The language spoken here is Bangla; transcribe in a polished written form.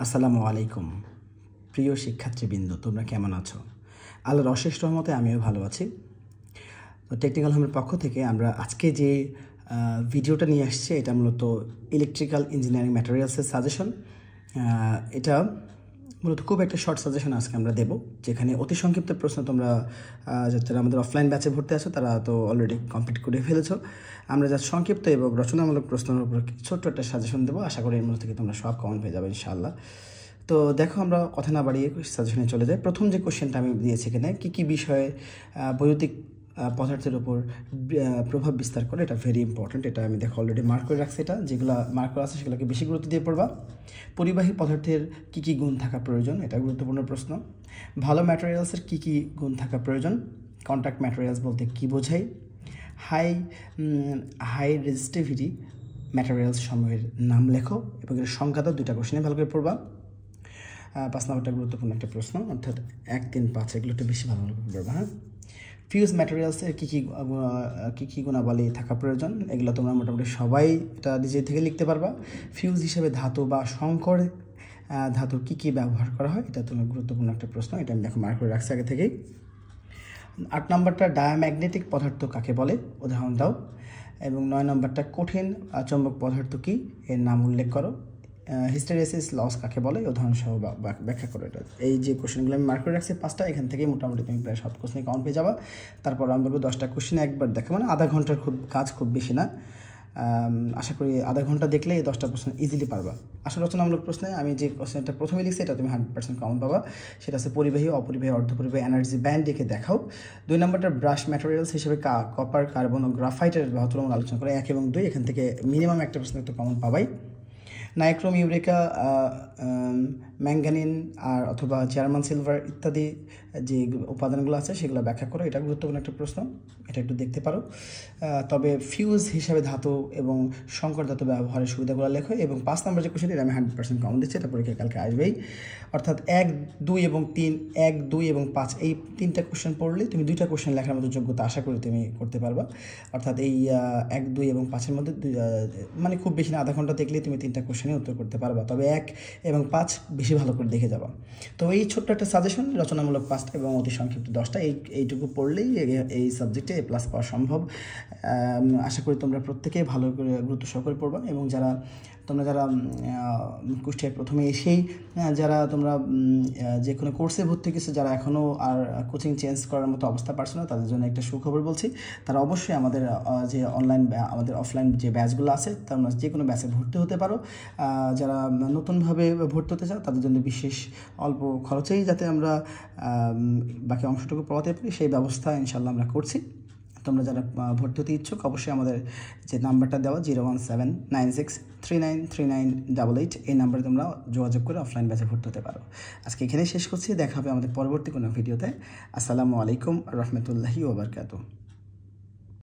আসসালামু আলাইকুম প্রিয় শিক্ষার্থীবৃন্দ, তোমরা কেমন আছো? আল্লাহর অশেষ রহমতে আমিও ভালো আছি। তো টেকনিক্যাল হোমের পক্ষ থেকে আমরা আজকে যে ভিডিওটা নিয়ে আসছি এটা মূলত ইলেকট্রিক্যাল ইঞ্জিনিয়ারিং ম্যাটেরিয়ালসের সাজেশন। এটা মূলত খুব একটা শর্ট সাজেশন আজকে আমরা দেব, যেখানে অতি সংক্ষিপ্ত প্রশ্ন তোমরা যারা আমাদের অফলাইন ব্যাচে ভর্তি আছো তারা তো অলরেডি কমপ্লিট করে ফেলেছো। আমরা যা সংক্ষিপ্ত এবং রচনামূলক প্রশ্নের উপর ছোট্ট একটা সাজেশন দেবো। আশা করি এর মধ্যে থেকে তোমরা সব কমন পেয়ে যাবে ইনশাআল্লাহ। তো দেখো, আমরা কথা না বাড়িয়ে সাজেশনে চলে যাই। প্রথম যে কোশ্চেনটা আমি দিয়েছি এখানে, কী বিষয়ে বৈদ্যুতিক পদার্থের উপর প্রভাব বিস্তার করে, এটা ভেরি ইম্পর্ট্যান্ট। এটা আমি দেখো অলরেডি মার্ক করে রাখছি। এটা যেগুলো মার্ক করা আছে সেগুলোকে বেশি গুরুত্ব দিয়ে পড়বা। পরিবাহী পদার্থের কী গুণ থাকা প্রয়োজন, এটা গুরুত্বপূর্ণ প্রশ্ন। ভালো ম্যাটেরিয়ালসের কী গুণ থাকা প্রয়োজন, কন্ট্যাক্ট ম্যাটেরিয়ালস বলতে কী বোঝায়। হাই রেজিস্টিভিটি ম্যাটেরিয়ালস সমূহের নাম লেখো এবং এর সংখ্যাত দুইটা কোশ্চেনে ভালো করে পড়বা। 5 নম্বরটা গুরুত্বপূর্ণ একটা প্রশ্ন, অর্থাৎ 1, 3, 5 এগুলো একটু বেশি ভালো করে পড়বা। হ্যাঁ, ফিউজ ম্যাটেরিয়ালসের কী গুণাবলী থাকা প্রয়োজন, এগুলো তোমরা মোটামুটি সবাই এটা নিজে থেকে লিখতে পারবা। ফিউজ হিসেবে ধাতু বা সংকর ধাতুর কী ব্যবহার করা হয়, এটা তোমার গুরুত্বপূর্ণ একটা প্রশ্ন। এটা আমি দেখো মার্ক করে রাখছি আগে থেকেই। 8 নম্বরটা ডায়াম্যাগনেটিক পদার্থ কাকে বলে, উদাহরণ দাও। এবং 9 নম্বরটা কঠিন চৌম্বক পদার্থ কী, এর নাম উল্লেখ করো। হিস্টেরেসিস লস কাকে বলে, উদাহরণ সহ ব্যাখ্যা করো। এটা এই যে কোশ্চেনগুলো আমি মার্ক করে রাখছি 5টা, এখান থেকে মোটামুটি তুমি প্রায় সব কোশ্চেনে কমন পেয়ে যাবা। তারপর আমি বলবো 10টা কোশ্চেন একবার দেখো, মানে আধা ঘন্টার কাজ খুব বেশি না। আশা করি আধা ঘন্টা দেখলে এই 10টা প্রশ্ন ইজিলি পারবা। আসলে রচনামূলক প্রশ্নে আমি যে কোশ্চেনটা প্রথমে লিখছি এটা তুমি 100% কমন পাবা। সেটা আছে পরিবাহী, অপরিবাহী, অর্ধপরিবাহী এনার্জি ব্যান্ড এঁকে দেখাও। 2 নম্বরটা ব্রাশ ম্যাটেরিয়ালস হিসেবে কপার, কার্বন ও গ্রাফাইটের তুলনা আলোচনা করে 1 এবং 2, এখান থেকে মিনিমাম একটা প্রশ্ন একটু কমন পাবাই। নাইক্রোম, ইউরেকা, ম্যাঙ্গানিন আর অথবা জার্মান সিলভার ইত্যাদি যে উপাদানগুলো আছে সেগুলো ব্যাখ্যা করো, এটা গুরুত্বপূর্ণ একটা প্রশ্ন, এটা একটু দেখতে পারো। তবে ফিউজ হিসাবে ধাতু এবং সংকর ধাতু ব্যবহারের সুবিধাগুলো লেখো। এবং 5 নম্বর যে কোশ্চেন, এটা আমি 100% কমন দিচ্ছি, এটা পরীক্ষা কালকে আসবেই। অর্থাৎ 1, 2 এবং 3, 1, 2 এবং 5 এই 3টা কোশ্চেন পড়লে তুমি 2টা কোশ্চেন লেখার মতো যোগ্যতা আশা করি তুমি করতে পারবা। অর্থাৎ এই 1, 2 এবং 5-এর মধ্যে মানে খুব বেশি না, আধা ঘন্টা দেখলে তুমি 3টা কোশ্চেনে উত্তর করতে পারবা। তবে 1 এবং 5 বেশি ভালো করে দেখে যাবা। তো এই ছোট্ট একটা সাজেশন, রচনামূলক 5টা এবং অতি সংক্ষিপ্ত 10টা, এইটুকু পড়লেই এই সাবজেক্টে A+ পাওয়া সম্ভব। আশা করি তোমরা প্রত্যেকেই ভালো করে গুরুত্ব সহকারে পড়বা। এবং তোমরা যারা কুষ্টিয়ায় প্রথমে এসেই তোমরা যে কোনো কোর্সে ভর্তি হয়েছে, যারা এখনও আর কোচিং চেঞ্জ করার মতো অবস্থা পারছো না, তাদের জন্য একটা সুখবর বলছি। তারা অবশ্যই আমাদের যে আমাদের অফলাইন যে ব্যাচগুলো আছে, তোমরা যে কোনো ব্যাচে ভর্তি হতে পারো। যারা নতুনভাবে ভর্তি হতে চাও তাদের জন্য বিশেষ অল্প খরচেই যাতে আমরা বাকি অংশটুকু পড়াতে পারি, সেই ব্যবস্থা ইনশাল্লাহ আমরা করছি। তোমরা যারা ভর্তি হতে ইচ্ছুক অবশ্যই আমাদের যে নাম্বারটা দেওয়া 01796393988 এই নাম্বারে তোমরা যোগাযোগ করে অফলাইন ব্যাচে ভর্তি হতে পারো। আজকে এখানেই শেষ করছি, দেখা হবে আমাদের পরবর্তী কোনো ভিডিওতে। আসসালামু আলাইকুম রহমতুল্লাহি ওয়া বারাকাতুহু।